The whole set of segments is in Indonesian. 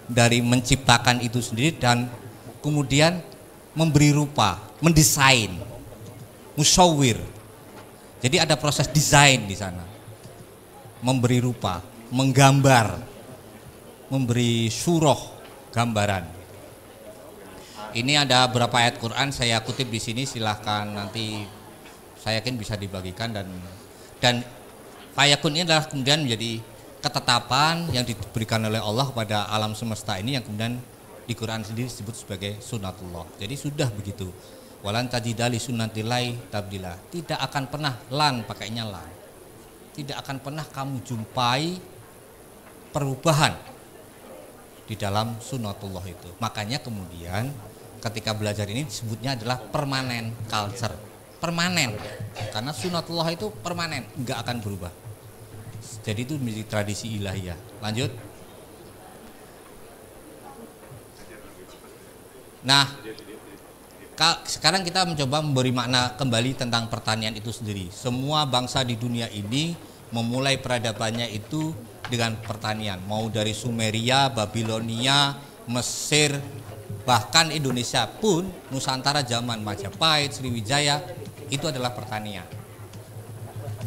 dari menciptakan itu sendiri dan kemudian memberi rupa, mendesain, musawwir. Jadi ada proses desain di sana, memberi rupa, menggambar, memberi surah, gambaran. Ini ada beberapa ayat Quran saya kutip di sini, silahkan nanti saya yakin bisa dibagikan dan fayakun ini adalah kemudian menjadi ketetapan yang diberikan oleh Allah kepada alam semesta ini yang kemudian di Quran sendiri disebut sebagai sunatullah. Jadi sudah begitu. Walan tajidali sunnatillahi tabdila. Tidak akan pernah lan pakainya lan. Tidak akan pernah kamu jumpai perubahan di dalam sunatullah itu. Makanya kemudian ketika belajar ini disebutnya adalah permanen culture. Permanen. Karena sunatullah itu permanen, enggak akan berubah. Jadi itu menjadi tradisi ilahiyah. Lanjut. Nah, sekarang kita mencoba memberi makna kembali tentang pertanian itu sendiri. Semua bangsa di dunia ini memulai peradabannya itu dengan pertanian. Mau dari Sumeria, Babilonia, Mesir, bahkan Indonesia pun, Nusantara zaman Majapahit, Sriwijaya, itu adalah pertanian.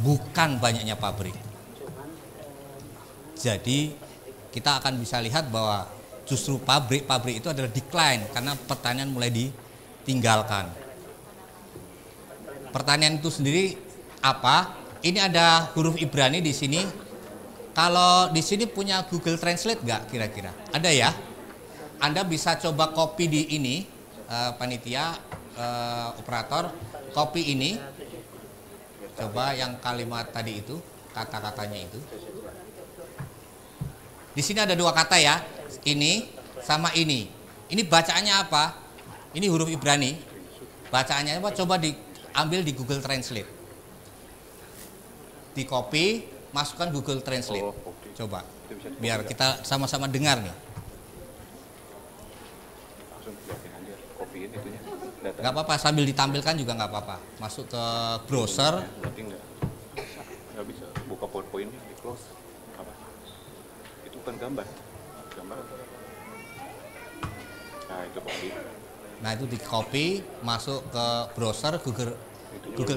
Bukan banyaknya pabrik. Jadi kita akan bisa lihat bahwa justru pabrik itu adalah decline karena pertanian mulai ditinggalkan. Pertanian itu sendiri apa? Ini ada huruf Ibrani di sini. Kalau di sini punya Google Translate nggak kira-kira? Ada ya? Anda bisa coba copy di ini, panitia, operator, copy ini. Coba yang kalimat tadi itu, kata-katanya itu. Di sini ada dua kata ya, ini sama ini. Ini bacaannya apa? Ini huruf Ibrani. Bacaannya apa? Coba diambil di Google Translate. Di copy, masukkan Google Translate. Coba, biar kita sama-sama dengar nih. Gak apa-apa, sambil ditampilkan juga gak apa-apa. Masuk ke browser. Nggak bisa buka PowerPoint di close. Bukan gambar. Nah itu copy. Nah itu di copy, masuk ke browser Google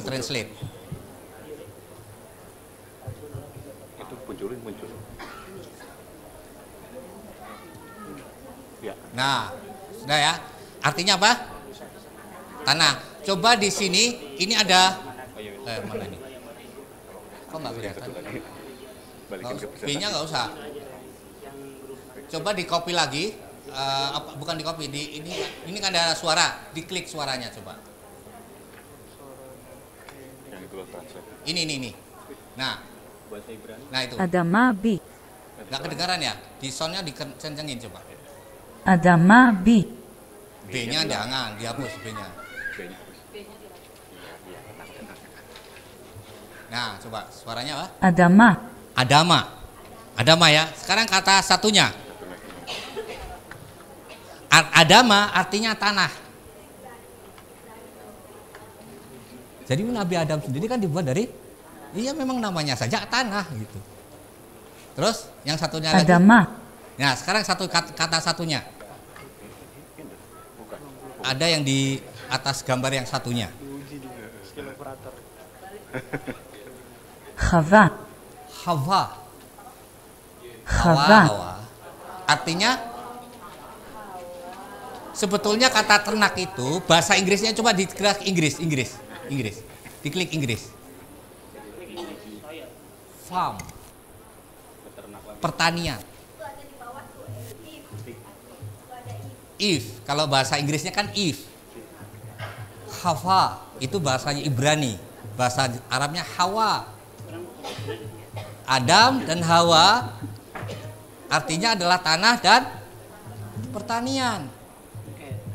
Translate. Itu muncul. Ya. Nah, sudah ya. Artinya apa? Tanah. Coba di sini, ini ada. Mana ini? Kok nggak kelihatan? B-nya nggak usah. Coba di copy lagi, bukan di copy, ini kan ada suara, diklik suaranya coba. Ini. Nah itu. Ada mabi. Nggak kedengaran ya? Di soundnya dikencengin coba. Ada mabi. B-nya jangan, dihapus B-nya. Nah coba suaranya apa? Adama ya. Sekarang kata satunya. Adama artinya tanah. Jadi Nabi Adam sendiri kan dibuat dari, iya memang namanya saja tanah gitu. Terus yang satunya lagi. Adama. Nah sekarang satu kata satunya. Ada yang di atas gambar yang satunya. Hawa. Artinya sebetulnya kata ternak itu bahasa Inggrisnya coba diklik Inggris. Diklik Inggris. Farm. Pertanian. If, kalau bahasa Inggrisnya kan if. Hawa itu bahasanya Ibrani, bahasa Arabnya Hawa. Adam dan Hawa artinya adalah tanah dan pertanian.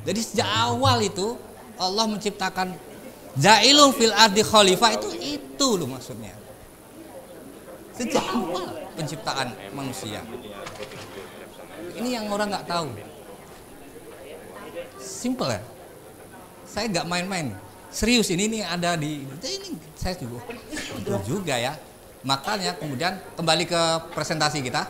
Jadi sejak awal itu Allah menciptakan Ja'ilun fil ardi khalifah itu loh maksudnya. Sejak awal penciptaan manusia. Ini yang orang nggak tahu. Simple ya. Saya nggak main-main. Serius ini ada di ini saya juga ya. Makanya kemudian kembali ke presentasi kita.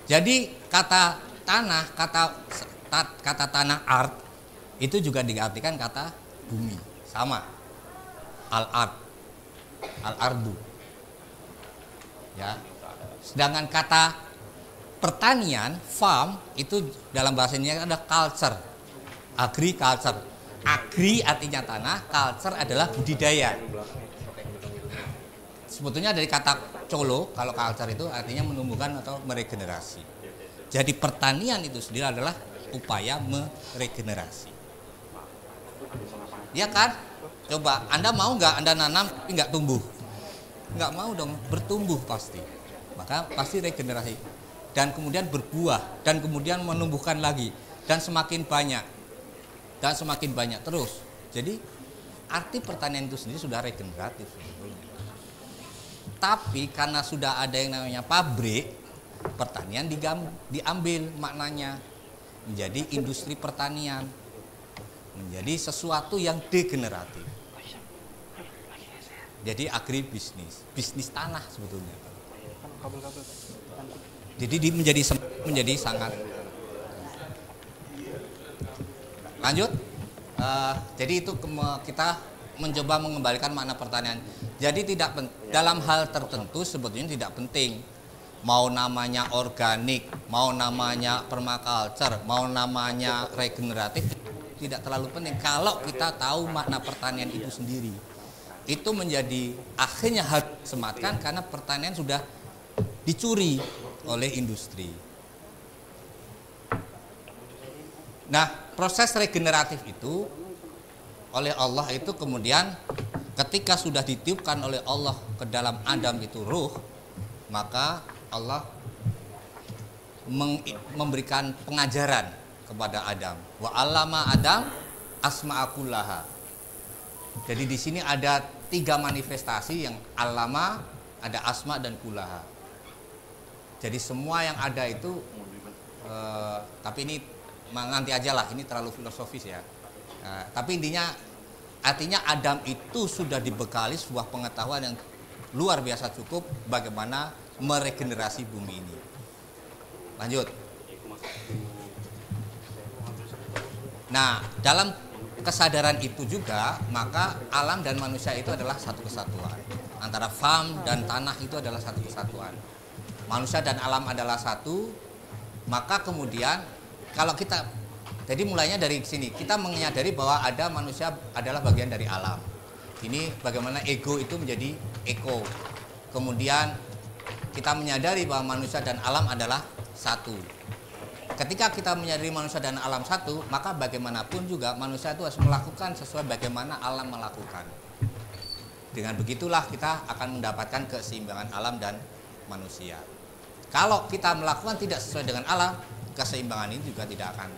Jadi kata tanah, kata tanah art itu juga diartikan kata bumi, sama. Al-ard, al-ardu. Ya. Sedangkan kata pertanian, farm itu dalam bahasa Indonesia ada culture, agriculture. Agri artinya tanah, culture adalah budidaya. Sebetulnya dari kata colo, kalau culture itu artinya menumbuhkan atau meregenerasi. Jadi pertanian itu sendiri adalah upaya meregenerasi. Ya kan? Coba, Anda mau nggak Anda nanam tapi nggak tumbuh? Nggak mau dong, bertumbuh pasti. Maka pasti regenerasi. Dan kemudian berbuah, dan kemudian menumbuhkan lagi. Dan semakin banyak. Dan semakin banyak terus. Jadi arti pertanian itu sendiri sudah regeneratif sebetulnya. Tapi karena sudah ada yang namanya pabrik, pertanian diambil maknanya menjadi industri pertanian, menjadi sesuatu yang degeneratif. Jadi agribisnis, bisnis tanah sebetulnya. Jadi menjadi sangat. Lanjut. Jadi itu kita mencoba mengembalikan makna pertanian. Jadi dalam hal tertentu sebetulnya tidak penting mau namanya organik, mau namanya permaculture, mau namanya regeneratif, tidak terlalu penting kalau kita tahu makna pertanian itu sendiri. Itu menjadi akhirnya harus disematkan karena pertanian sudah dicuri oleh industri. Nah, proses regeneratif itu oleh Allah itu kemudian ketika sudah ditiupkan oleh Allah ke dalam Adam itu ruh, maka Allah memberikan pengajaran kepada Adam. Wa 'allama Adam asma'akullaha. Jadi di sini ada 3 manifestasi yang allama, ada asma dan kullaha. Jadi semua yang ada itu tapi ini nanti aja lah, ini terlalu filosofis ya. Tapi artinya Adam itu sudah dibekali sebuah pengetahuan yang luar biasa cukup bagaimana meregenerasi bumi ini. Lanjut. Nah, dalam kesadaran itu juga maka alam dan manusia itu adalah satu kesatuan. Antara farm dan tanah itu adalah satu kesatuan. Manusia dan alam adalah satu. Maka kemudian kalau kita, jadi mulainya dari sini, kita menyadari bahwa ada manusia adalah bagian dari alam. Ini bagaimana ego itu menjadi eko. Kemudian kita menyadari bahwa manusia dan alam adalah satu. Ketika kita menyadari manusia dan alam satu, maka bagaimanapun juga manusia itu harus melakukan sesuai bagaimana alam melakukan. Dengan begitulah kita akan mendapatkan keseimbangan alam dan manusia. Kalau kita melakukan tidak sesuai dengan alam, keseimbangan ini juga tidak akan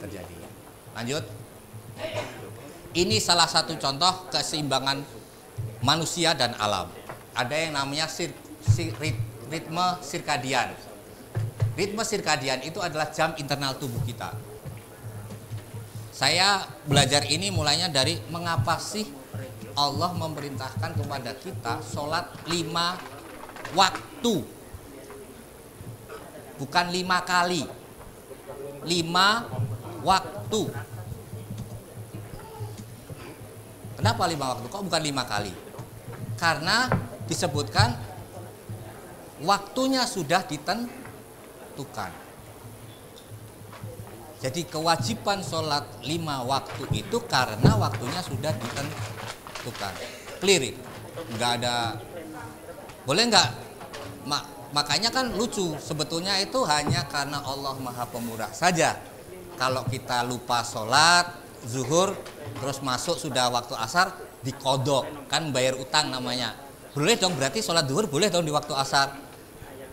terjadi. Lanjut. Ini salah satu contoh keseimbangan manusia dan alam. Ada yang namanya ritme sirkadian. Ritme sirkadian itu adalah jam internal tubuh kita. Saya belajar ini mulainya dari mengapa sih Allah memerintahkan kepada kita sholat 5 waktu. Bukan 5 kali. 5 waktu. Kenapa 5 waktu? Kok bukan 5 kali? Karena disebutkan waktunya sudah ditentukan. Jadi kewajiban sholat 5 waktu itu karena waktunya sudah ditentukan. Clear itu. Enggak ada. Boleh enggak? Makanya kan lucu, sebetulnya itu hanya karena Allah Maha Pemurah saja. Kalau kita lupa sholat zuhur, terus masuk sudah waktu asar, dikodok, kan bayar utang namanya. Boleh dong, berarti sholat zuhur boleh dong di waktu asar.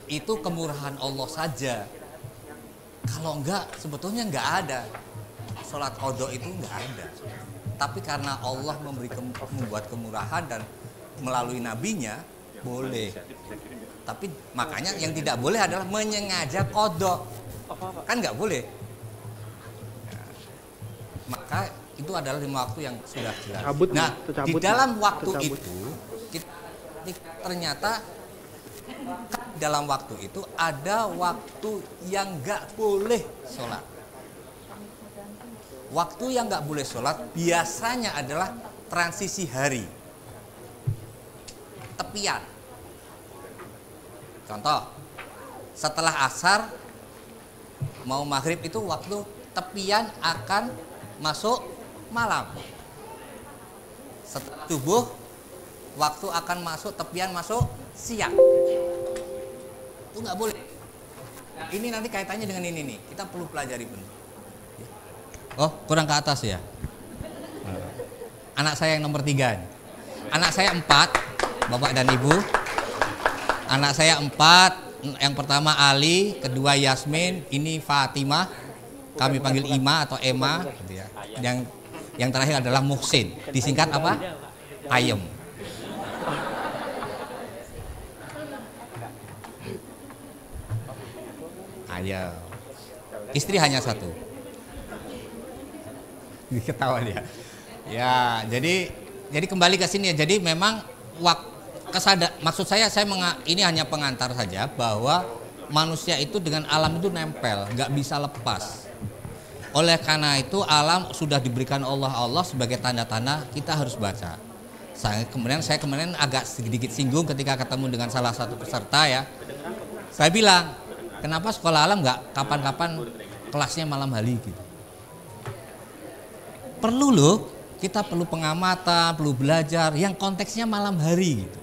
Itu kemurahan Allah saja. Kalau enggak, sebetulnya enggak ada. Sholat kodok itu enggak ada. Tapi karena Allah membuat kemurahan dan melalui nabinya, boleh. Tapi makanya yang tidak boleh adalah menyengaja kodok. Kan nggak boleh. Maka itu adalah 5 waktu yang sudah jelas. Nah, di dalam waktu itu ternyata Dalam waktu itu ada waktu yang nggak boleh sholat. Waktu yang nggak boleh sholat biasanya adalah transisi hari, tepian. Contoh, setelah asar mau maghrib itu waktu tepian akan masuk malam. Setelah subuh waktu akan masuk tepian masuk siang. Itu nggak boleh. Ini nanti kaitannya dengan ini nih. Kita perlu pelajari benar. Oh, kurang ke atas ya. Anak saya yang nomor 3. Anak saya 4, Bapak dan Ibu. Anak saya 4. Yang pertama Ali, kedua Yasmin, ini Fatimah. Kami panggil Ima atau Emma, gitu ya. Yang terakhir adalah Muhsin. Disingkat apa? Ayem. Ayem. Istri hanya 1. Ketawa dia. Ya, jadi kembali ke sini ya. Jadi memang maksud saya ini hanya pengantar saja bahwa manusia itu dengan alam itu nempel, nggak bisa lepas. Oleh karena itu alam sudah diberikan Allah sebagai tanda-tanda kita harus baca. Saya kemarin agak sedikit singgung ketika ketemu dengan salah satu peserta ya. Saya bilang, kenapa sekolah alam nggak kapan-kapan kelasnya malam hari gitu? Perlu loh, kita perlu pengamatan, perlu belajar yang konteksnya malam hari gitu.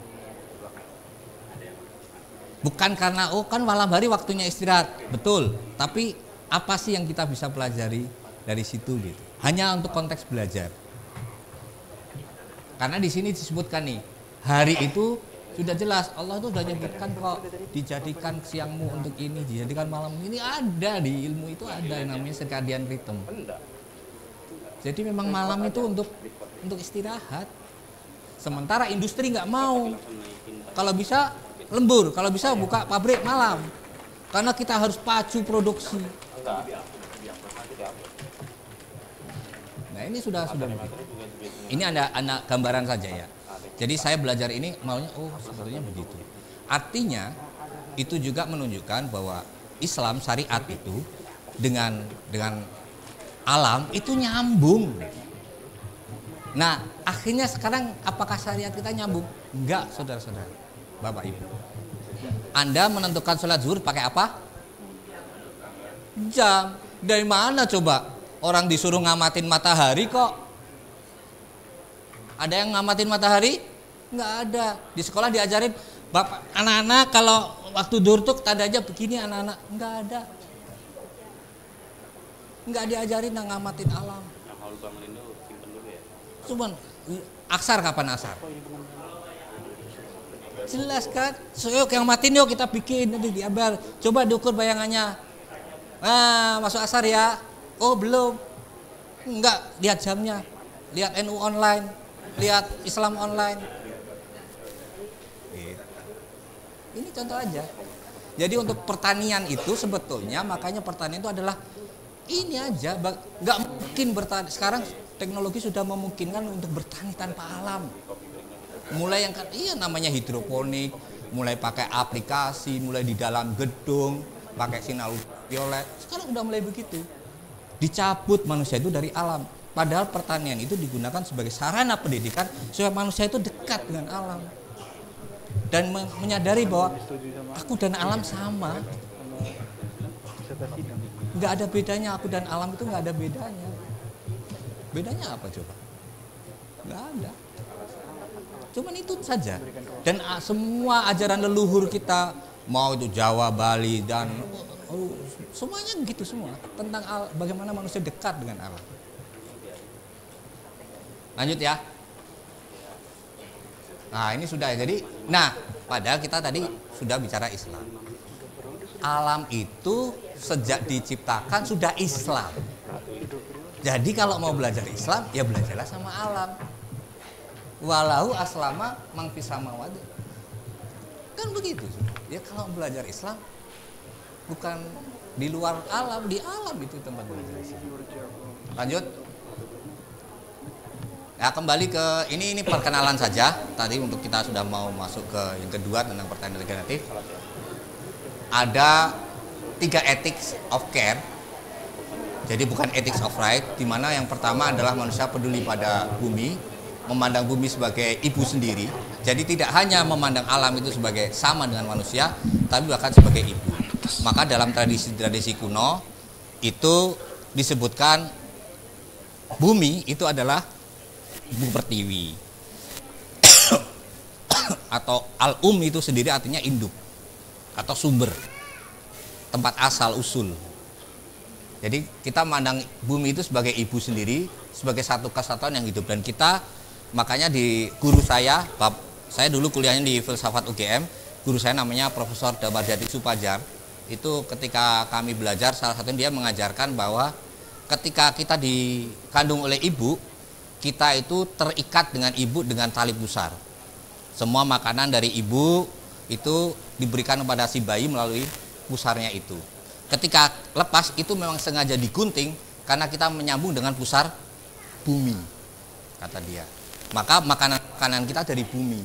Bukan karena kan malam hari waktunya istirahat, betul. Tapi apa sih yang kita bisa pelajari dari situ gitu? Hanya untuk konteks belajar. Karena di sini disebutkan nih, hari itu sudah jelas Allah itu sudah menyebutkan kok dijadikan siangmu untuk ini, dijadikan malam ini, ada di ilmu itu ada yang namanya circadian rhythm. Jadi memang malam itu untuk istirahat. Sementara industri nggak mau. Kalau bisa lembur, kalau bisa buka pabrik malam. Karena kita harus pacu produksi. Nah ini sudah begitu. Ini ada gambaran saja ya. Jadi saya belajar ini maunya sebetulnya begitu. Artinya itu juga menunjukkan bahwa Islam syariat itu dengan alam itu nyambung. Nah akhirnya sekarang apakah syariat kita nyambung? Enggak, saudara-saudara, Bapak Ibu. Anda menentukan sholat zuhur pakai apa? Jam. Dari mana coba? Orang disuruh ngamatin matahari kok. Ada yang ngamatin matahari? Enggak ada. Di sekolah diajarin, Bapak, anak-anak kalau waktu zuhur tuh tandanya begini anak-anak. Enggak ada. Enggak diajarin ngamatin alam. Cuman aksar kapan asar? Jelas kan? So, yuk yang matiin yuk kita bikin nanti diambil. Coba diukur bayangannya. Nah, masuk asar ya. Oh, belum. Enggak, lihat jamnya. Lihat NU online, lihat Islam online. Ini contoh aja. Jadi untuk pertanian itu sebetulnya makanya pertanian itu adalah ini aja, nggak mungkin bertani. Sekarang teknologi sudah memungkinkan untuk bertani tanpa alam. Mulai yang namanya hidroponik, mulai pakai aplikasi, mulai di dalam gedung, pakai sinar ultraviolet. Sekarang udah mulai begitu. Dicabut manusia itu dari alam. Padahal pertanian itu digunakan sebagai sarana pendidikan supaya manusia itu dekat dengan alam. Dan menyadari bahwa aku dan alam sama. Nggak ada bedanya, aku dan alam itu nggak ada bedanya. Bedanya apa coba? Nggak ada. Cuman itu saja. Dan semua ajaran leluhur kita, mau itu Jawa, Bali, dan semuanya gitu semua. Tentang bagaimana manusia dekat dengan alam. Lanjut ya. Nah ini sudah ya. Jadi, padahal kita tadi sudah bicara Islam. Alam itu sejak diciptakan sudah Islam. Jadi kalau mau belajar Islam, ya belajarlah sama alam. Walau aslama mang fis samawati. Kan begitu. Ya kalau belajar Islam bukan di luar alam, di alam itu tempat belajar Islam. Lanjut. Nah, kembali ke ini perkenalan saja. Tadi untuk kita sudah mau masuk ke yang kedua tentang pertanian regeneratif. Ada 3 ethics of care. Jadi bukan ethics of right, di mana yang pertama adalah manusia peduli pada bumi, memandang bumi sebagai ibu sendiri. Jadi tidak hanya memandang alam itu sebagai sama dengan manusia, tapi bahkan sebagai ibu. Maka dalam tradisi kuno itu disebutkan bumi itu adalah ibu pertiwi. Atau al-um itu sendiri artinya induk atau sumber, tempat asal usul. Jadi kita memandang bumi itu sebagai ibu sendiri, sebagai satu kesatuan yang hidup. Dan kita makanya di guru saya dulu kuliahnya di filsafat UGM, guru saya namanya Profesor Damarjati Supajar. Itu ketika kami belajar, salah satunya dia mengajarkan bahwa ketika kita dikandung oleh ibu, kita itu terikat dengan ibu dengan tali pusar. Semua makanan dari ibu itu diberikan kepada si bayi melalui pusarnya itu. Ketika lepas itu memang sengaja digunting karena kita menyambung dengan pusar bumi, kata dia. Maka makanan kita dari bumi.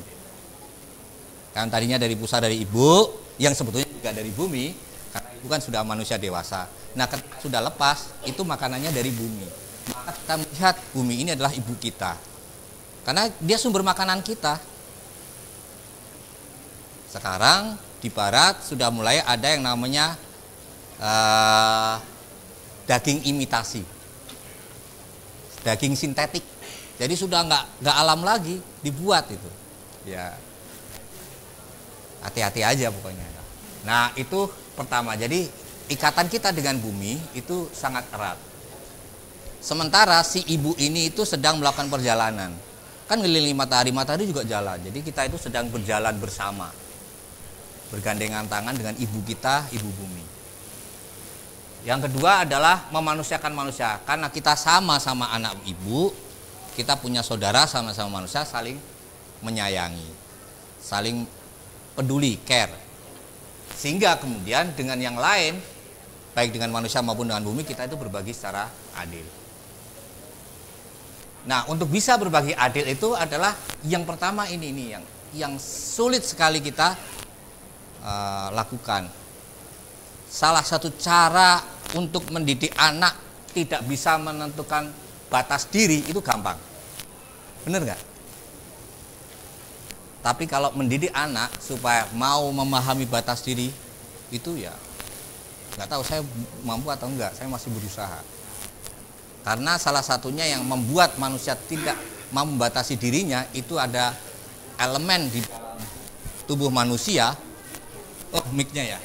Kan tadinya dari pusar dari ibu, yang sebetulnya juga dari bumi, karena ibu kan sudah manusia dewasa. Nah, ketika sudah lepas, itu makanannya dari bumi. Maka kita melihat bumi ini adalah ibu kita, karena dia sumber makanan kita. Sekarang di barat sudah mulai ada yang namanya daging imitasi, daging sintetik. Jadi sudah nggak alam lagi dibuat itu. Ya, hati-hati aja pokoknya. Nah, itu pertama. Jadi ikatan kita dengan bumi itu sangat erat. Sementara si ibu ini itu sedang melakukan perjalanan. Kan ngelilingi matahari juga jalan. Jadi kita itu sedang berjalan bersama. Bergandengan tangan dengan ibu kita, ibu bumi. Yang kedua adalah memanusiakan manusia. Karena kita sama-sama anak ibu, kita punya saudara sama-sama manusia, saling menyayangi, saling peduli, care. Sehingga kemudian dengan yang lain, baik dengan manusia maupun dengan bumi, kita itu berbagi secara adil. Nah, untuk bisa berbagi adil itu adalah yang pertama ini yang sulit sekali kita lakukan. Salah satu cara untuk mendidik anak tidak bisa menentukan batas diri itu gampang, bener nggak? Tapi kalau mendidik anak supaya mau memahami batas diri itu ya nggak tahu saya mampu atau enggak, saya masih berusaha. Karena salah satunya yang membuat manusia tidak mau membatasi dirinya itu ada elemen di dalam tubuh manusia. Oh, mic-nya ya.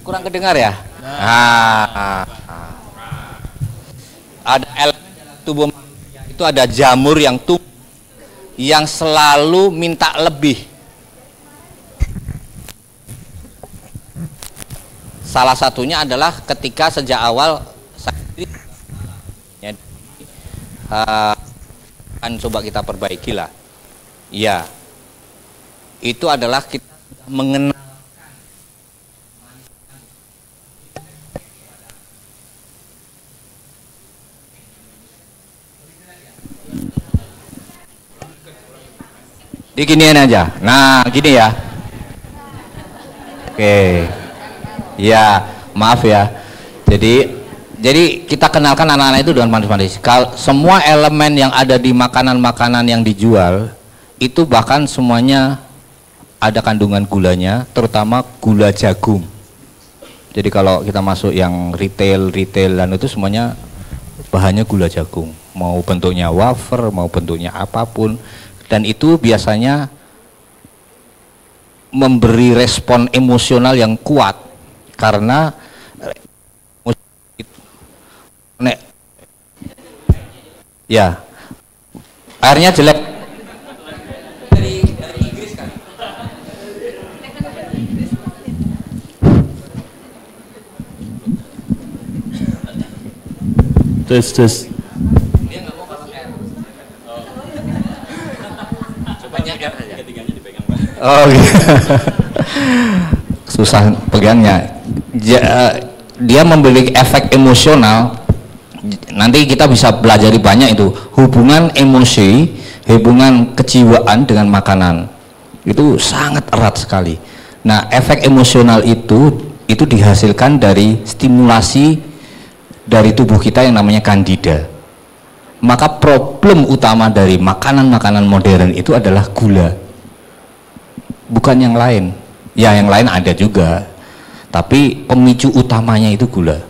Kurang kedengar ya? Ada elemen dalam tubuh manusia itu ada jamur yang tumbuh yang selalu minta lebih. Salah satunya adalah ketika sejak awal kan coba kita perbaiki lah. Ya, itu adalah kita mengenal diginiin aja. Nah, gini ya. Oke. Ya, maaf ya. Jadi kita kenalkan anak-anak itu dengan manis-manis. Semua elemen yang ada di makanan-makanan yang dijual itu bahkan semuanya ada kandungan gulanya, terutama gula jagung. Jadi kalau kita masuk yang retailan itu semuanya bahannya gula jagung, mau bentuknya wafer, mau bentuknya apapun, dan itu biasanya memberi respon emosional yang kuat karena ya airnya jelek dari Inggris kan. Tes. Dia nggak mau masuk air. Cobanya air aja. Ketiganya dipegang, Pak. Oh gitu. Susah pegangnya. Dia memiliki efek emosional. nanti kita bisa pelajari banyak itu hubungan emosi, hubungan kejiwaan dengan makanan itu sangat erat sekali. Nah, efek emosional itu dihasilkan dari stimulasi dari tubuh kita yang namanya kandida. Maka problem utama dari makanan-makanan modern itu adalah gula, bukan yang lain. Ya, yang lain ada juga, tapi pemicu utamanya itu gula.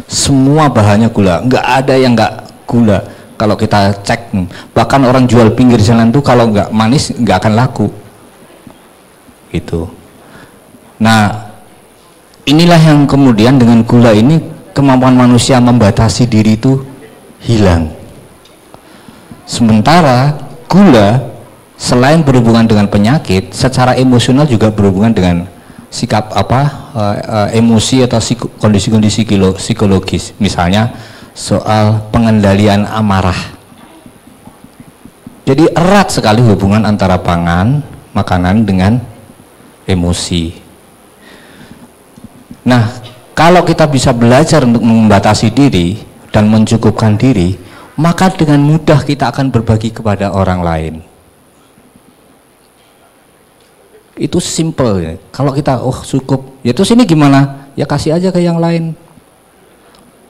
Semua bahannya gula, nggak ada yang nggak gula. Kalau kita cek, bahkan orang jual pinggir jalan tuh kalau nggak manis nggak akan laku gitu. Nah, inilah yang kemudian dengan gula ini kemampuan manusia membatasi diri itu hilang. Sementara gula selain berhubungan dengan penyakit, secara emosional juga berhubungan dengan sikap emosi atau kondisi-kondisi psikologis, misalnya soal pengendalian amarah. Jadi erat sekali hubungan antara makanan dengan emosi. Nah, kalau kita bisa belajar untuk membatasi diri dan mencukupkan diri, maka dengan mudah kita akan berbagi kepada orang lain. Itu simple ya. Kalau kita cukup, ya terus ini gimana? Ya kasih aja ke yang lain.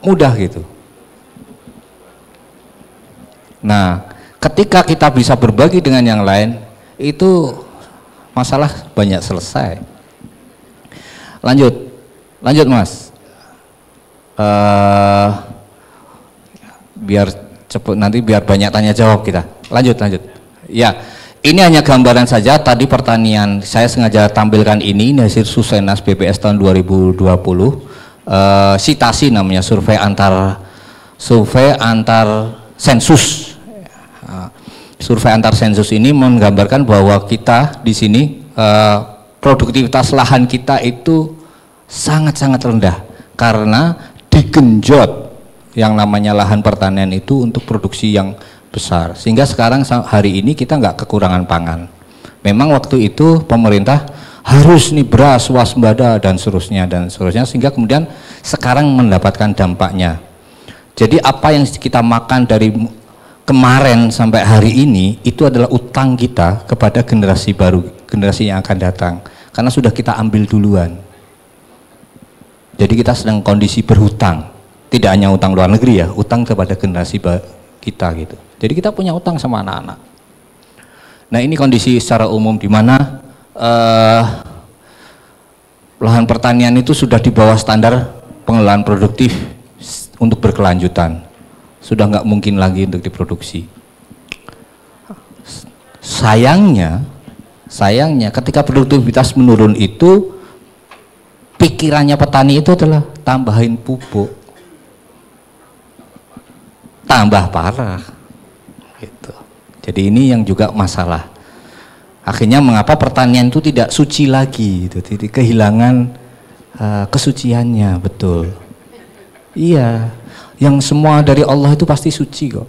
Mudah gitu. Nah, ketika kita bisa berbagi dengan yang lain, itu masalah banyak selesai. Lanjut Mas. Biar cepet nanti biar banyak tanya jawab kita. Lanjut. Ya. Ini hanya gambaran saja, tadi pertanian saya sengaja tampilkan ini hasil Susenas BPS tahun 2020, Sitasi namanya, survei antar sensus. Survei antar sensus ini menggambarkan bahwa kita di sini produktivitas lahan kita itu sangat-sangat rendah karena digenjot yang namanya lahan pertanian itu untuk produksi yang besar, sehingga sekarang hari ini kita nggak kekurangan pangan. Memang waktu itu pemerintah harus nih beras waspada dan seterusnya sehingga kemudian sekarang mendapatkan dampaknya. Jadi apa yang kita makan dari kemarin sampai hari ini itu adalah utang kita kepada generasi baru, generasi yang akan datang, karena sudah kita ambil duluan. Jadi kita sedang kondisi berhutang, tidak hanya utang luar negeri ya, utang kepada generasi kita gitu. Jadi kita punya utang sama anak-anak. Nah, ini kondisi secara umum di mana lahan pertanian itu sudah di bawah standar pengelolaan produktif untuk berkelanjutan. Sudah nggak mungkin lagi untuk diproduksi. Sayangnya ketika produktivitas menurun itu, pikirannya petani itu adalah tambahin pupuk, tambah parah gitu. Jadi ini yang juga masalah. Akhirnya mengapa pertanian itu tidak suci lagi gitu, kehilangan kesuciannya. Betul. Iya, yang semua dari Allah itu pasti suci kok.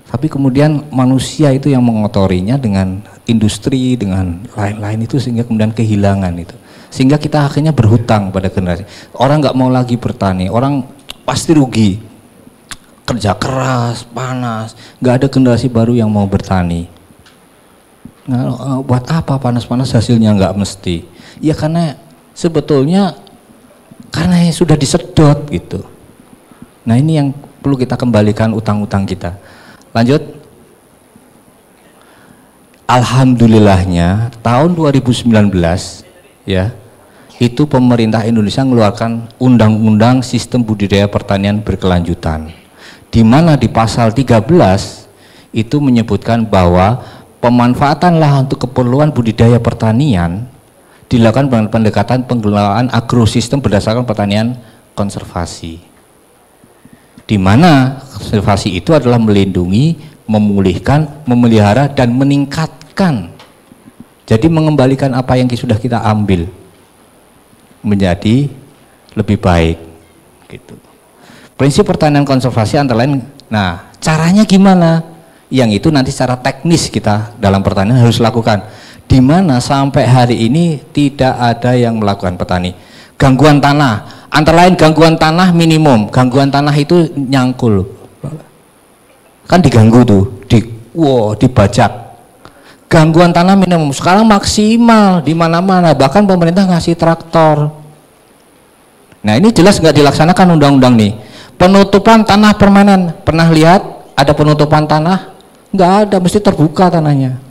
Tapi kemudian manusia itu yang mengotorinya dengan industri, dengan lain-lain itu, sehingga kemudian kehilangan itu. Sehingga kita akhirnya berhutang pada generasi. Orang nggak mau lagi bertani, orang pasti rugi. Kerja keras, panas, nggak ada generasi baru yang mau bertani. Nah, buat apa panas-panas hasilnya nggak mesti? Ya karena sebetulnya karena sudah disedot gitu. Nah, ini yang perlu kita kembalikan utang-utang kita. Lanjut. Alhamdulillahnya tahun 2019 ya, itu pemerintah Indonesia mengeluarkan undang-undang sistem budidaya pertanian berkelanjutan, di mana di pasal 13 itu menyebutkan bahwa pemanfaatan lahan untuk keperluan budidaya pertanian dilakukan dengan pendekatan pengelolaan agrosistem berdasarkan pertanian konservasi, di mana konservasi itu adalah melindungi, memulihkan, memelihara, dan meningkatkan. Jadi mengembalikan apa yang sudah kita ambil menjadi lebih baik gitu. Prinsip pertanian konservasi antara lain, nah caranya gimana? Yang itu nanti secara teknis kita dalam pertanian harus lakukan. Di mana sampai hari ini tidak ada yang melakukan petani. Gangguan tanah, Antara lain gangguan tanah minimum. Gangguan tanah itu nyangkul. Kan diganggu tuh, dibajak. Gangguan tanah minimum. Sekarang maksimal di mana-mana. Bahkan pemerintah ngasih traktor. Nah, ini jelas nggak dilaksanakan undang-undang nih. Penutupan tanah permanen. Pernah lihat ada penutupan tanah? Nggak ada, mesti terbuka tanahnya.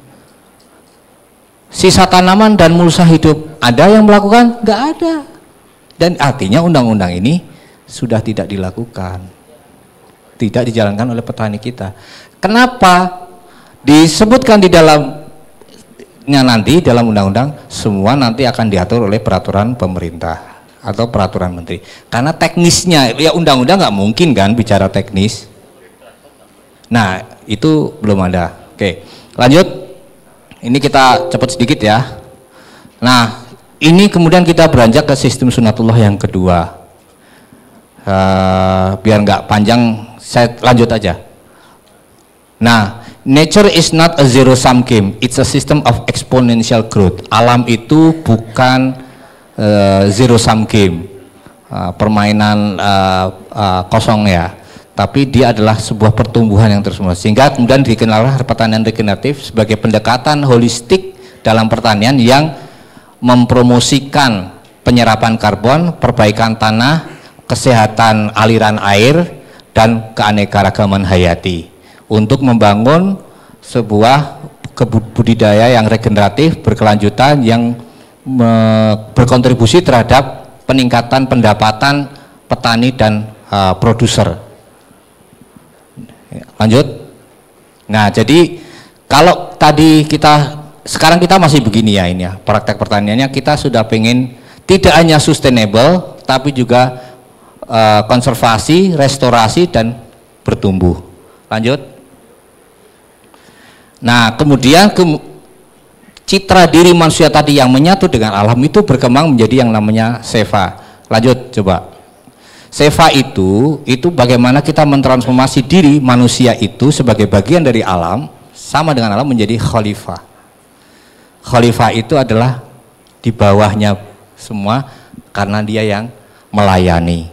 Sisa tanaman dan mulsa hidup, ada yang melakukan? Nggak ada. Dan artinya undang-undang ini sudah tidak dilakukan, tidak dijalankan oleh petani kita. Kenapa? Disebutkan di dalamnya nanti dalam undang-undang, semua nanti akan diatur oleh peraturan pemerintah atau peraturan menteri. Karena teknisnya, ya undang-undang nggak mungkin kan bicara teknis. Nah, itu belum ada. Oke, lanjut. Ini kita cepat sedikit ya. Nah, ini kemudian kita beranjak ke sistem sunatullah yang kedua. Biar nggak panjang, saya lanjut aja. Nah, nature is not a zero sum game, it's a system of exponential growth. Alam itu bukan zero sum game, permainan kosong ya. Tapi dia adalah sebuah pertumbuhan yang terus menerus, sehingga kemudian dikenallah pertanian regeneratif sebagai pendekatan holistik dalam pertanian yang mempromosikan penyerapan karbon, perbaikan tanah, kesehatan aliran air, dan keanekaragaman hayati untuk membangun sebuah budidaya yang regeneratif berkelanjutan yang berkontribusi terhadap peningkatan pendapatan petani dan produser. Lanjut. Nah, jadi kalau tadi sekarang kita masih begini ya, ini ya praktek pertaniannya, kita sudah pengen tidak hanya sustainable tapi juga konservasi, restorasi, dan bertumbuh. Lanjut. Nah, kemudian citra diri manusia tadi yang menyatu dengan alam itu berkembang menjadi yang namanya seva. Lanjut, coba. Seva itu bagaimana kita mentransformasi diri manusia itu sebagai bagian dari alam, sama dengan alam, menjadi khalifah. Khalifah itu adalah di bawahnya semua karena dia yang melayani.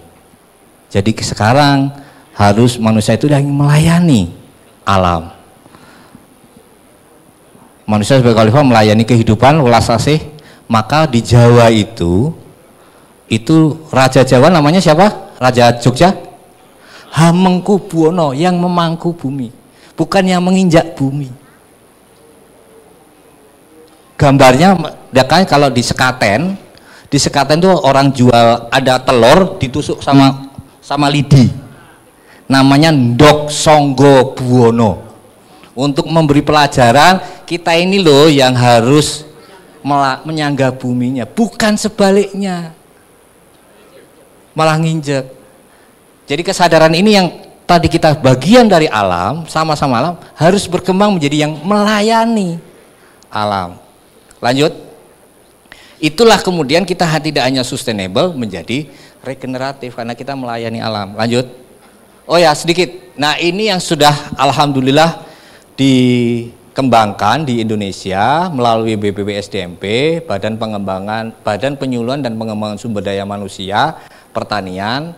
Jadi sekarang harus manusia itu yang melayani alam. Manusia sebagai khalifah melayani kehidupan welas asih. Maka di Jawa itu Raja Jawa namanya siapa? Raja Jogja, Hamengkubuwono, yang memangku bumi, bukan yang menginjak bumi. Gambarnya, kan kalau di Sekaten itu orang jual ada telur ditusuk sama lidi, namanya Ndok Songgo Buwono, untuk memberi pelajaran kita ini loh yang harus menyangga buminya, bukan sebaliknya malah nginjek. Jadi kesadaran ini yang tadi kita bagian dari alam, sama-sama alam, harus berkembang menjadi yang melayani alam. Lanjut. Itulah kemudian kita tidak hanya sustainable menjadi regeneratif karena kita melayani alam. Lanjut. Oh ya, sedikit. Nah, ini yang sudah alhamdulillah dikembangkan di Indonesia melalui BPPSDMP, Badan Penyuluhan dan Pengembangan Sumber Daya Manusia Pertanian,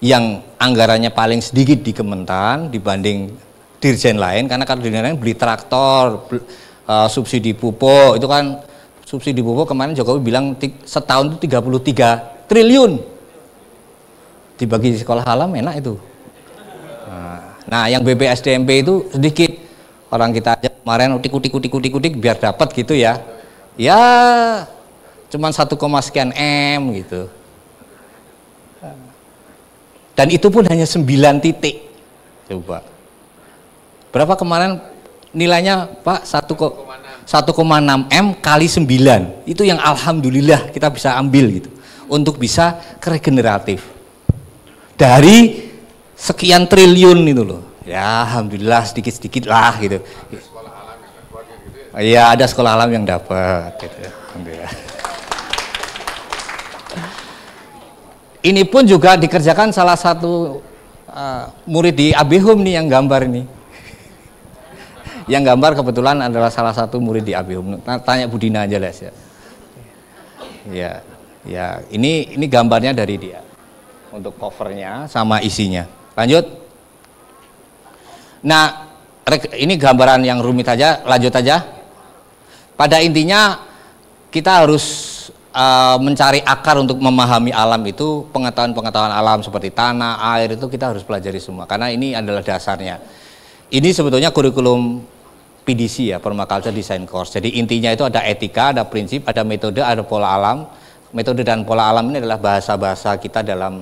yang anggarannya paling sedikit di Kementan dibanding dirjen lain, karena kalau dirjen lain beli traktor, subsidi pupuk, itu kan subsidi pupuk kemarin Jokowi bilang setahun itu 33 triliun dibagi di sekolah alam, enak itu. Nah, yang BPSDMP itu sedikit, orang kita aja kemarin utik biar dapat gitu ya, cuman 1, sekian M gitu. Dan itu pun hanya 9 titik. Coba. Berapa kemarin nilainya Pak? 1,6 M kali 9. Itu yang alhamdulillah kita bisa ambil gitu. Untuk bisa keregeneratif. Dari sekian triliun itu loh. Ya alhamdulillah sedikit-sedikit lah gitu. Iya, ada sekolah alam yang dapat gitu. Alhamdulillah. Ini pun juga dikerjakan salah satu murid di Abihum nih yang gambar ini. Yang gambar kebetulan adalah salah satu murid di Abihum. Tanya Budina aja Les ya. Ya, ini gambarnya dari dia. untuk covernya sama isinya. Lanjut. Nah, ini gambaran yang rumit aja, lanjut aja. Pada intinya kita harus mencari akar untuk memahami alam itu, pengetahuan-pengetahuan alam seperti tanah, air itu kita harus pelajari semua karena ini adalah dasarnya. Ini sebetulnya kurikulum PDC ya, Permaculture Design Course. Jadi intinya itu ada etika, ada prinsip, ada metode, ada pola alam. Metode dan pola alam ini adalah bahasa-bahasa kita dalam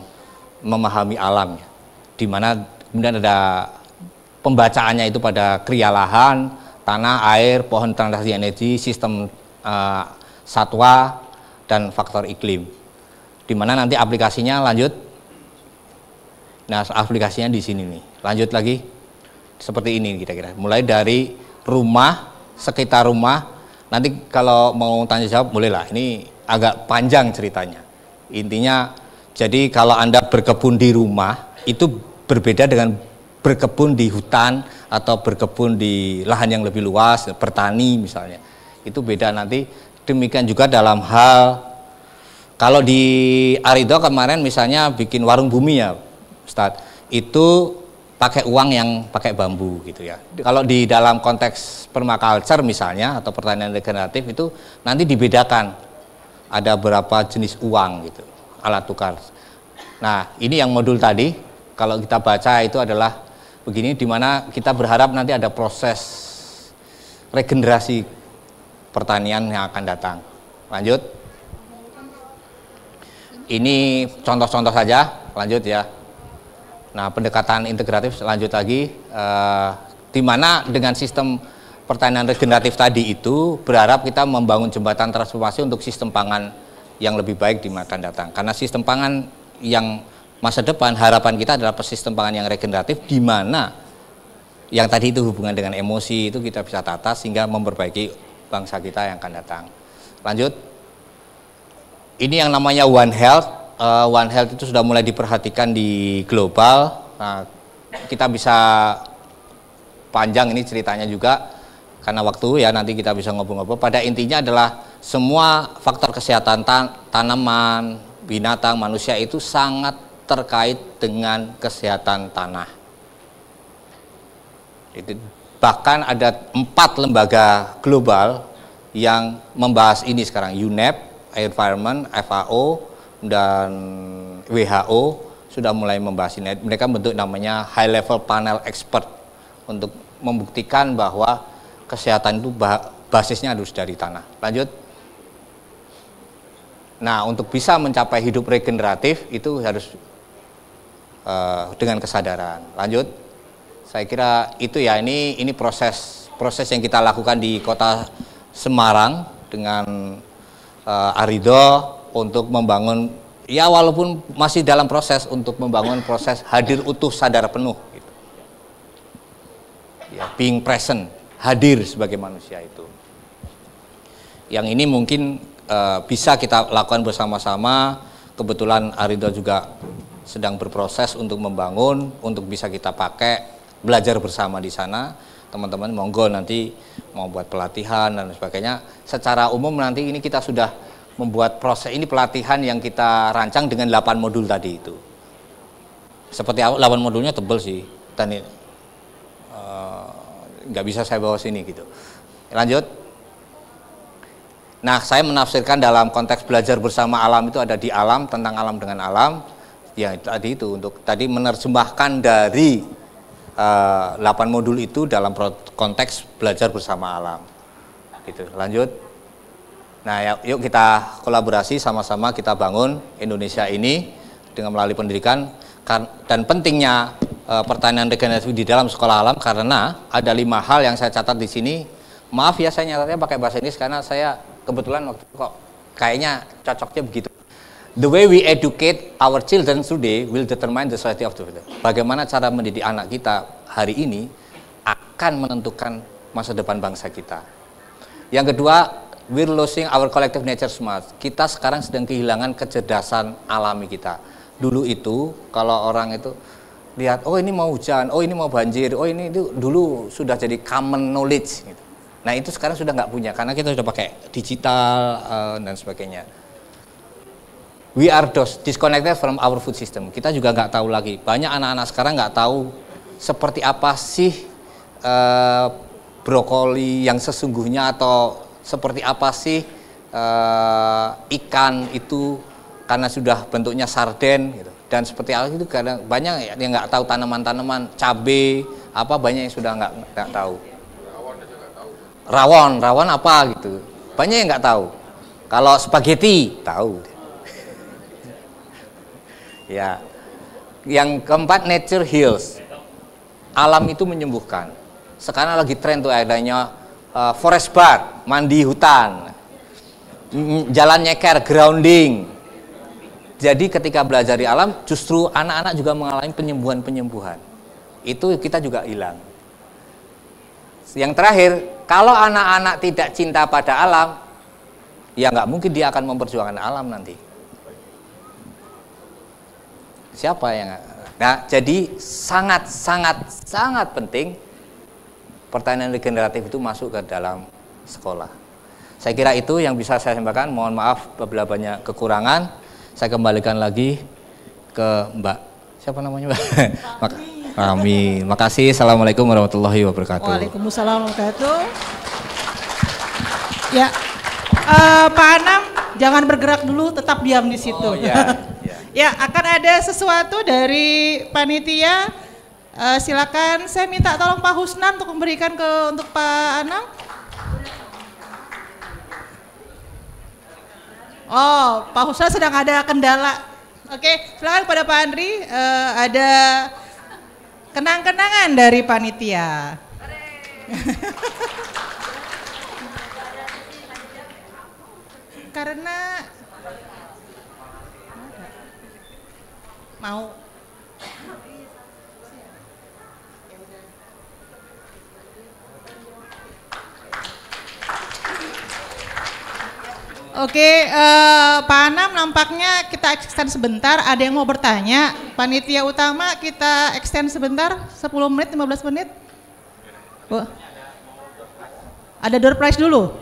memahami alam. Di mana kemudian ada pembacaannya itu pada kriya lahan, tanah, air, pohon transaksi energi, sistem satwa, dan faktor iklim. Di mana nanti aplikasinya lanjut. Nah, aplikasinya di sini nih. Lanjut lagi. Seperti ini kira-kira. Mulai dari rumah, sekitar rumah. Nanti kalau mau tanya jawab bolehlah. Ini agak panjang ceritanya. Intinya, jadi kalau Anda berkebun di rumah itu berbeda dengan berkebun di hutan atau berkebun di lahan yang lebih luas, bertani misalnya. Itu beda nanti. Demikian juga dalam hal kalau di Arido kemarin misalnya bikin warung bumi ya, Ustadz, itu pakai uang yang pakai bambu gitu ya. Kalau di dalam konteks permaculture misalnya atau pertanian regeneratif itu nanti dibedakan ada berapa jenis uang gitu, alat tukar. Nah, ini yang modul tadi kalau kita baca itu adalah begini, dimana kita berharap nanti ada proses regenerasi pertanian yang akan datang. Lanjut. Ini contoh-contoh saja, lanjut ya. Nah, pendekatan integratif lanjut lagi, di mana dengan sistem pertanian regeneratif tadi itu berharap kita membangun jembatan transformasi untuk sistem pangan yang lebih baik di masa datang. Karena sistem pangan yang masa depan harapan kita adalah sistem pangan yang regeneratif, di mana yang tadi itu hubungan dengan emosi itu kita bisa tata sehingga memperbaiki bangsa kita yang akan datang. Lanjut. Ini yang namanya One Health. One Health itu sudah mulai diperhatikan di global. Nah, kita bisa panjang ini ceritanya juga karena waktu ya, nanti kita bisa ngobrol-ngobrol. Pada intinya adalah semua faktor kesehatan tanaman, binatang, manusia itu sangat terkait dengan kesehatan tanah. Itu bahkan ada 4 lembaga global yang membahas ini sekarang, UNEP, Environment, FAO, dan WHO sudah mulai membahas ini. Mereka bentuk namanya High Level Panel Expert untuk membuktikan bahwa kesehatan itu basisnya harus dari tanah. Lanjut. Nah, untuk bisa mencapai hidup regeneratif itu harus dengan kesadaran. Lanjut. Saya kira itu ya, ini proses yang kita lakukan di Kota Semarang dengan Arido untuk membangun, ya walaupun masih dalam proses untuk membangun proses hadir utuh sadar penuh gitu. Ya, being present, hadir sebagai manusia itu. Yang ini mungkin bisa kita lakukan bersama-sama. Kebetulan Arido juga sedang berproses untuk membangun, untuk bisa kita pakai, belajar bersama di sana. Teman-teman monggo nanti mau buat pelatihan dan sebagainya. Secara umum nanti ini kita sudah membuat proses ini pelatihan yang kita rancang dengan 8 modul tadi itu. Seperti 8 modulnya tebel sih, dan nggak bisa saya bawa sini gitu. Lanjut. Nah, saya menafsirkan dalam konteks belajar bersama alam itu ada di alam, tentang alam dengan alam. Ya tadi itu untuk tadi menerjemahkan dari 8 modul itu dalam konteks belajar bersama alam. Gitu. Lanjut. Nah, yuk kita kolaborasi sama-sama kita bangun Indonesia ini dengan melalui pendidikan, dan pentingnya pertanian regeneratif di dalam sekolah alam karena ada 5 hal yang saya catat di sini. Maaf ya, saya nyatatnya pakai bahasa Inggris karena saya kebetulan waktu itu kok kayaknya cocoknya begitu. The way we educate our children today will determine the society of the future. Bagaimana cara mendidik anak kita hari ini akan menentukan masa depan bangsa kita. Yang kedua, we're losing our collective nature smart. Kita sekarang sedang kehilangan kecerdasan alami kita. Dulu itu kalau orang itu lihat, oh ini mau hujan, oh ini mau banjir, oh ini itu dulu sudah jadi common knowledge gitu. Nah, itu sekarang sudah nggak punya karena kita sudah pakai digital dan sebagainya. We are disconnected from our food system. Kita juga nggak tahu lagi. Banyak anak-anak sekarang nggak tahu seperti apa sih brokoli yang sesungguhnya, atau seperti apa sih ikan itu karena sudah bentuknya sarden gitu. Dan seperti apa itu kadang banyak yang nggak tahu tanaman-tanaman, cabai apa, banyak yang sudah nggak tahu. Rawon apa gitu. Banyak yang nggak tahu. Kalau spaghetti tahu. Ya, yang keempat, nature heals. Alam itu menyembuhkan. Sekarang lagi tren tuh adanya forest bath, mandi hutan, jalan nyeker, grounding. Jadi ketika belajar di alam, justru anak-anak juga mengalami penyembuhan-penyembuhan. Itu kita juga hilang. Yang terakhir, kalau anak-anak tidak cinta pada alam, ya nggak mungkin dia akan memperjuangkan alam nanti. Siapa yang? Nah, jadi sangat penting pertanian regeneratif itu masuk ke dalam sekolah. Saya kira itu yang bisa saya sampaikan. Mohon maaf apabila banyak kekurangan. Saya kembalikan lagi ke Mbak. Siapa namanya, Mbak? Rami. Makasih. Assalamualaikum warahmatullahi wabarakatuh. Waalaikumsalam warahmatullahi wabarakatuh. Ya, Pak Anam, jangan bergerak dulu, tetap diam di situ. Oh, ya. Ya, akan ada sesuatu dari panitia. Silakan, saya minta tolong Pak Husnan untuk memberikan untuk Pak Anam. Oh, Pak Husnan sedang ada kendala. Oke, silakan pada Pak Andri. Ada kenang-kenangan dari panitia. Karena mau Oke, Pak Anam nampaknya kita extend sebentar. Ada yang mau bertanya? Panitia utama kita extend sebentar, 10 menit, 15 menit. Ada door prize dulu?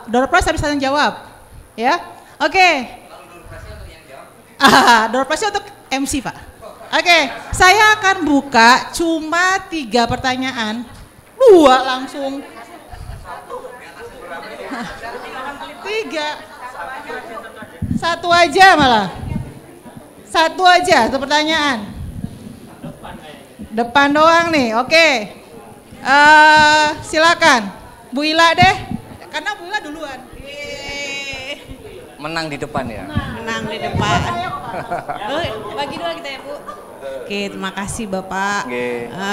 Door prize habis tanya jawab, ya? Oke. Door prize untuk MC, Pak. Oke, saya akan buka cuma 3 pertanyaan. 2 langsung. 3. 1 aja malah. 1 aja, 1 pertanyaan. Depan doang nih, oke. Silakan. Bu Ila deh, karena Bu Ila duluan. Menang di depan ya? Menang di depan. Bagi dua kita ya, Bu. Oke, terima kasih Bapak.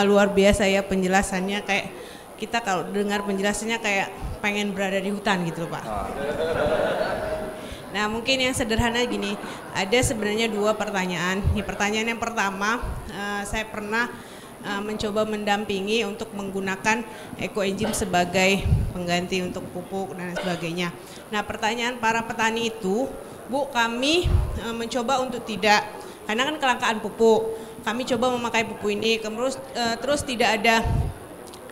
Luar biasa ya penjelasannya, kayak kita kalau dengar penjelasannya kayak pengen berada di hutan gitu loh, Pak. Nah, mungkin yang sederhana gini, ada sebenarnya 2 pertanyaan. Pertanyaan yang pertama, saya pernah mencoba mendampingi untuk menggunakan ekoenzim sebagai pengganti untuk pupuk dan sebagainya. Nah, pertanyaan para petani itu, Bu, kami mencoba untuk tidak, karena kan kelangkaan pupuk, kami coba memakai pupuk ini, terus tidak ada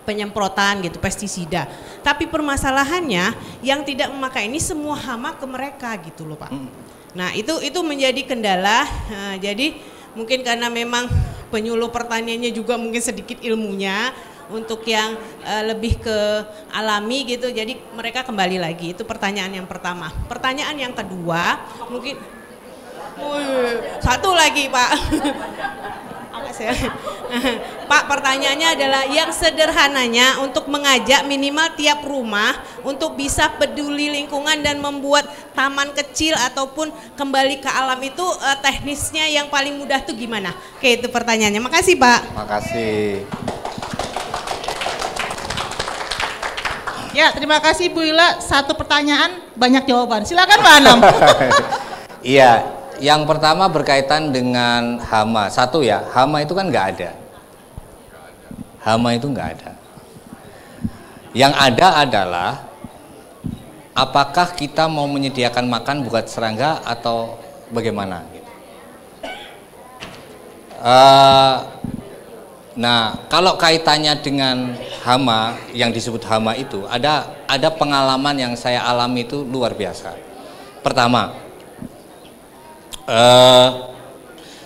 penyemprotan gitu, pestisida. Tapi permasalahannya yang tidak memakai ini semua hama ke mereka gitu loh, Pak. Nah, itu menjadi kendala. Jadi mungkin karena memang penyuluh pertaniannya juga mungkin sedikit ilmunya untuk yang lebih ke alami gitu. Jadi mereka kembali lagi. Itu pertanyaan yang pertama. Pertanyaan yang kedua, mungkin satu lagi, Pak. Pak, pertanyaannya adalah yang sederhananya untuk mengajak minimal tiap rumah untuk bisa peduli lingkungan dan membuat taman kecil ataupun kembali ke alam itu, teknisnya yang paling mudah tuh gimana? Oke, itu pertanyaannya. Makasih, Pak. Makasih. Ya, terima kasih Bu Ila. 1 pertanyaan, banyak jawaban. Silakan Pak Anam. Iya. Yang pertama berkaitan dengan hama. 1 ya, hama itu kan nggak ada. Hama itu nggak ada. Yang ada adalah apakah kita mau menyediakan makan buat serangga atau bagaimana? Nah, kalau kaitannya dengan hama, yang disebut hama itu ada pengalaman yang saya alami itu luar biasa. Pertama,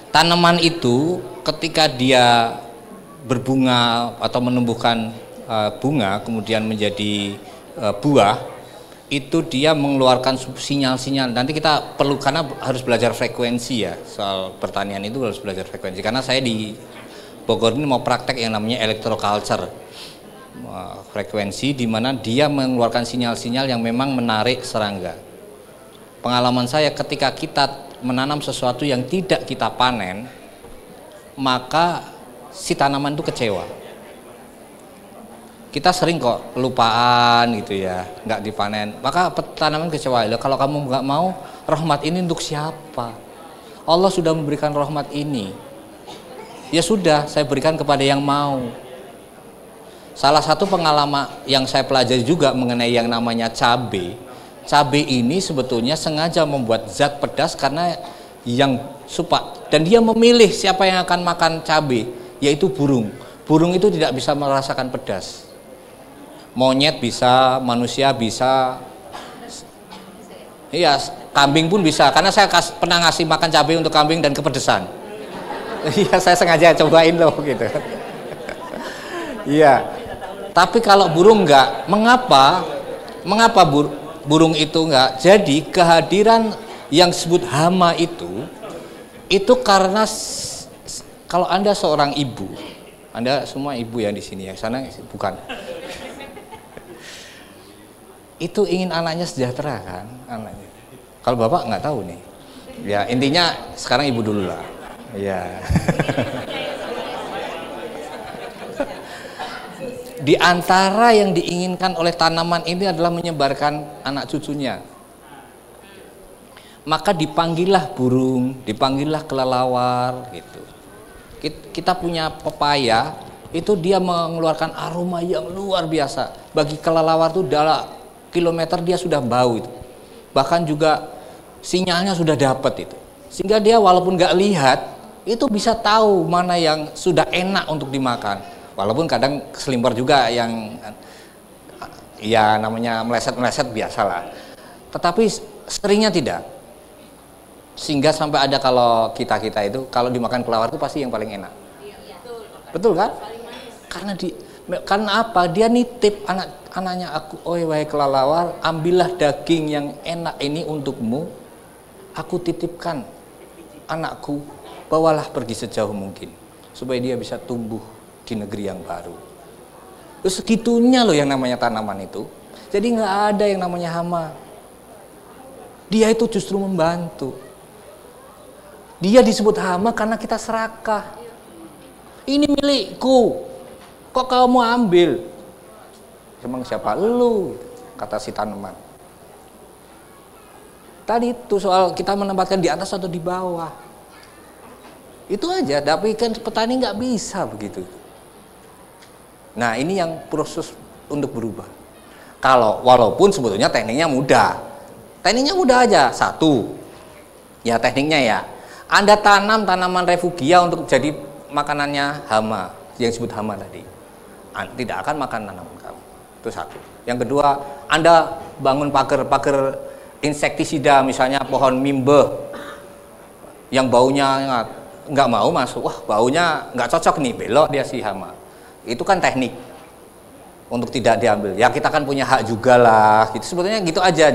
Tanaman itu ketika dia berbunga atau menumbuhkan bunga kemudian menjadi buah, itu dia mengeluarkan sinyal-sinyal. Nanti kita perlu, karena harus belajar frekuensi ya, soal pertanian itu harus belajar frekuensi, karena saya di Bogor ini mau praktek yang namanya electroculture, frekuensi di mana dia mengeluarkan sinyal-sinyal yang memang menarik serangga. Pengalaman saya ketika kita menanam sesuatu yang tidak kita panen, maka si tanaman itu kecewa. Kita sering kok kelupaan gitu ya, nggak dipanen, maka tanaman kecewa. Kalau kamu nggak mau, rahmat ini untuk siapa? Allah sudah memberikan rahmat ini, ya sudah, saya berikan kepada yang mau. Salah satu pengalaman yang saya pelajari juga mengenai yang namanya cabai. Cabai ini sebetulnya sengaja membuat zat pedas karena yang suka, dan dia memilih siapa yang akan makan cabai, yaitu burung. Burung itu tidak bisa merasakan pedas. Monyet bisa, manusia bisa, iya, kambing pun bisa. Karena saya pernah ngasih makan cabai untuk kambing dan kepedesan. Iya, saya sengaja cobain loh gitu. Iya. Tapi kalau burung enggak, mengapa burung itu enggak? Jadi kehadiran yang disebut hama itu karena kalau Anda seorang ibu, Anda semua ibu yang di sini ya, sana bukan. Itu ingin anaknya sejahtera kan, anaknya. Kalau bapak nggak tahu nih. Ya intinya sekarang ibu dulu lah. Ya. Di antara yang diinginkan oleh tanaman ini adalah menyebarkan anak cucunya. Maka dipanggillah burung, dipanggillah kelelawar gitu. Kita punya pepaya, itu dia mengeluarkan aroma yang luar biasa. Bagi kelelawar itu dalam kilometer dia sudah bau itu. Bahkan juga sinyalnya sudah dapat itu. Sehingga dia walaupun nggak lihat, itu bisa tahu mana yang sudah enak untuk dimakan. Walaupun kadang keselimper juga yang ya namanya meleset-meleset biasalah. Tetapi seringnya tidak. Sehingga sampai ada kalau kita itu kalau dimakan kelelawar itu pasti yang paling enak. Betul kan? Karena apa? Dia nitip anaknya, aku, oi wahai kelelawar, ambillah daging yang enak ini untukmu. Aku titipkan anakku, bawalah pergi sejauh mungkin supaya dia bisa tumbuh di negeri yang baru. Terus segitunya loh yang namanya tanaman itu. Jadi nggak ada yang namanya hama. Dia itu justru membantu. Dia disebut hama karena kita serakah. Ini milikku, kok kamu ambil? Emang siapa lu? Kata si tanaman. Tadi itu soal kita menempatkan di atas atau di bawah. Itu aja, tapi kan petani nggak bisa begitu. Nah ini yang proses untuk berubah. Kalau walaupun sebetulnya tekniknya mudah. Tekniknya mudah aja. Satu, ya tekniknya ya. Anda tanam tanaman refugia untuk jadi makanannya hama, yang disebut hama tadi. Tidak akan makan tanaman kamu. Itu satu. Yang kedua, Anda bangun pagar insektisida, misalnya pohon mimbe yang baunya nggak mau masuk. Wah, baunya nggak cocok nih, belok dia si hama. Itu kan teknik untuk tidak diambil. Ya kita kan punya hak juga lah. Gitu. Sebetulnya gitu aja.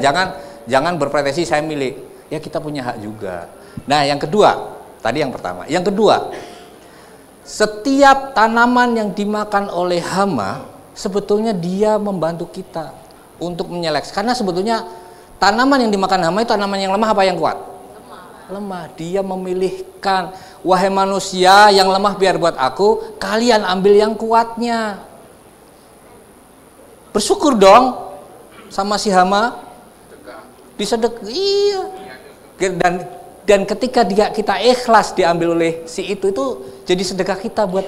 Jangan berpretensi saya milik. Ya kita punya hak juga. Nah yang kedua, tadi yang pertama. Yang kedua, setiap tanaman yang dimakan oleh hama sebetulnya dia membantu kita untuk menyeleksi. Karena sebetulnya tanaman yang dimakan hama itu tanaman yang lemah apa yang kuat? Lemah. Dia memilihkan, wahai manusia yang lemah biar buat aku, kalian ambil yang kuatnya. Bersyukur dong sama si hama. Disedekah. Iya. Dan ketika kita ikhlas diambil oleh si itu jadi sedekah kita buat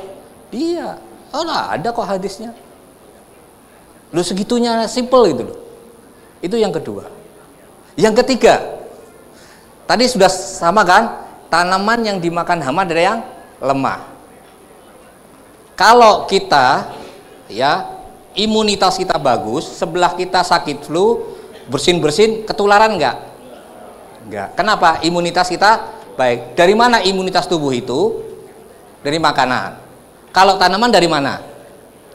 dia. Oh lah, ada kok hadisnya. Lu segitunya simple gitu loh. Itu yang kedua. Yang ketiga, tadi sudah sama kan? Tanaman yang dimakan hama adalah yang lemah. Kalau kita ya imunitas kita bagus, sebelah kita sakit flu, bersin-bersin ketularan enggak? Enggak. Kenapa? Imunitas kita Baik, dari mana imunitas tubuh itu? Dari makanan. Kalau tanaman dari mana?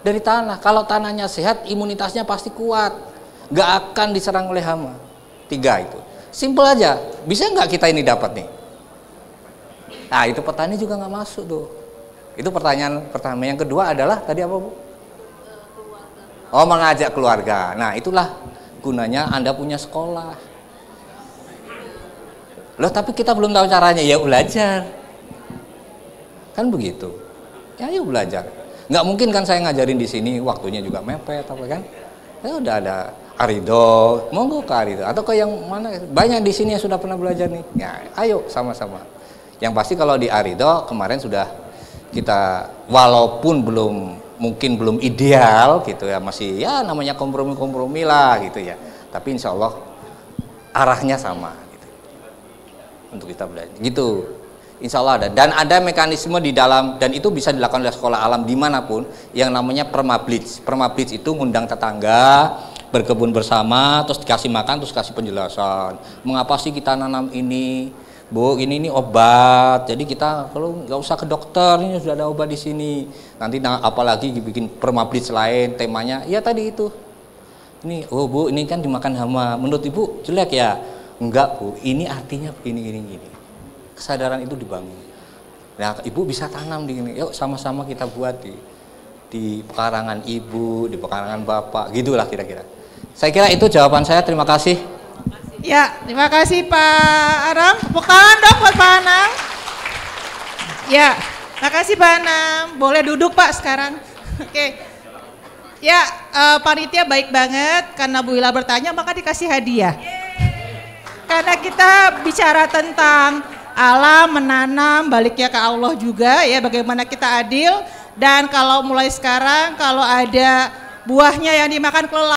Dari tanah. Kalau tanahnya sehat, imunitasnya pasti kuat. Nggak akan diserang oleh hama. 3 itu. Simpel aja. Bisa nggak kita ini dapat nih? Nah, itu petani juga nggak masuk tuh. Itu pertanyaan pertama. Yang kedua adalah tadi apa, Bu? Oh, mengajak keluarga. Nah, itulah gunanya Anda punya sekolah. Loh, tapi kita belum tahu caranya. Ya belajar. Kan begitu. Ya yuk belajar. Nggak mungkin kan saya ngajarin di sini, waktunya juga mepet, apa kan? Ya udah ada Arido, monggo ke Arido. Atau ke yang mana? Banyak di sini yang sudah pernah belajar nih. Ya, ayo sama-sama. Yang pasti kalau di Arido kemarin sudah kita, walaupun mungkin belum ideal gitu ya, masih ya namanya kompromi-kompromi lah gitu ya. Tapi insya Allah arahnya sama gitu. Untuk kita belajar. Gitu. Insya Allah ada, dan ada mekanisme di dalam, dan itu bisa dilakukan oleh sekolah alam dimanapun, yang namanya permablitz. Permablitz itu ngundang tetangga, berkebun bersama, terus dikasih makan, terus kasih penjelasan. Mengapa sih kita nanam ini, Bu? Ini obat. Jadi kita kalau nggak usah ke dokter, ini sudah ada obat di sini. Nanti apalagi dibikin permablitz lain, temanya, ya tadi itu. Ini, oh Bu, ini kan dimakan hama. Menurut Ibu jelek ya? Enggak Bu, ini artinya begini. Kesadaran itu dibangun. Nah, Ibu bisa tanam di sini. Yuk sama-sama kita buat di pekarangan Ibu, di pekarangan Bapak, gitulah kira-kira. Saya kira itu jawaban saya. Terima kasih. Ya, terima kasih Pak Aram. Tepuk tangan dong buat Pak Anam. Ya, terima kasih Pak Anam. Boleh duduk Pak sekarang. Oke. Ya, panitia baik banget karena Bu Ila bertanya maka dikasih hadiah. Karena kita bicara tentang alam, menanam, baliknya ke Allah juga ya, bagaimana kita adil. Dan kalau mulai sekarang kalau ada buahnya yang dimakan kelelawar,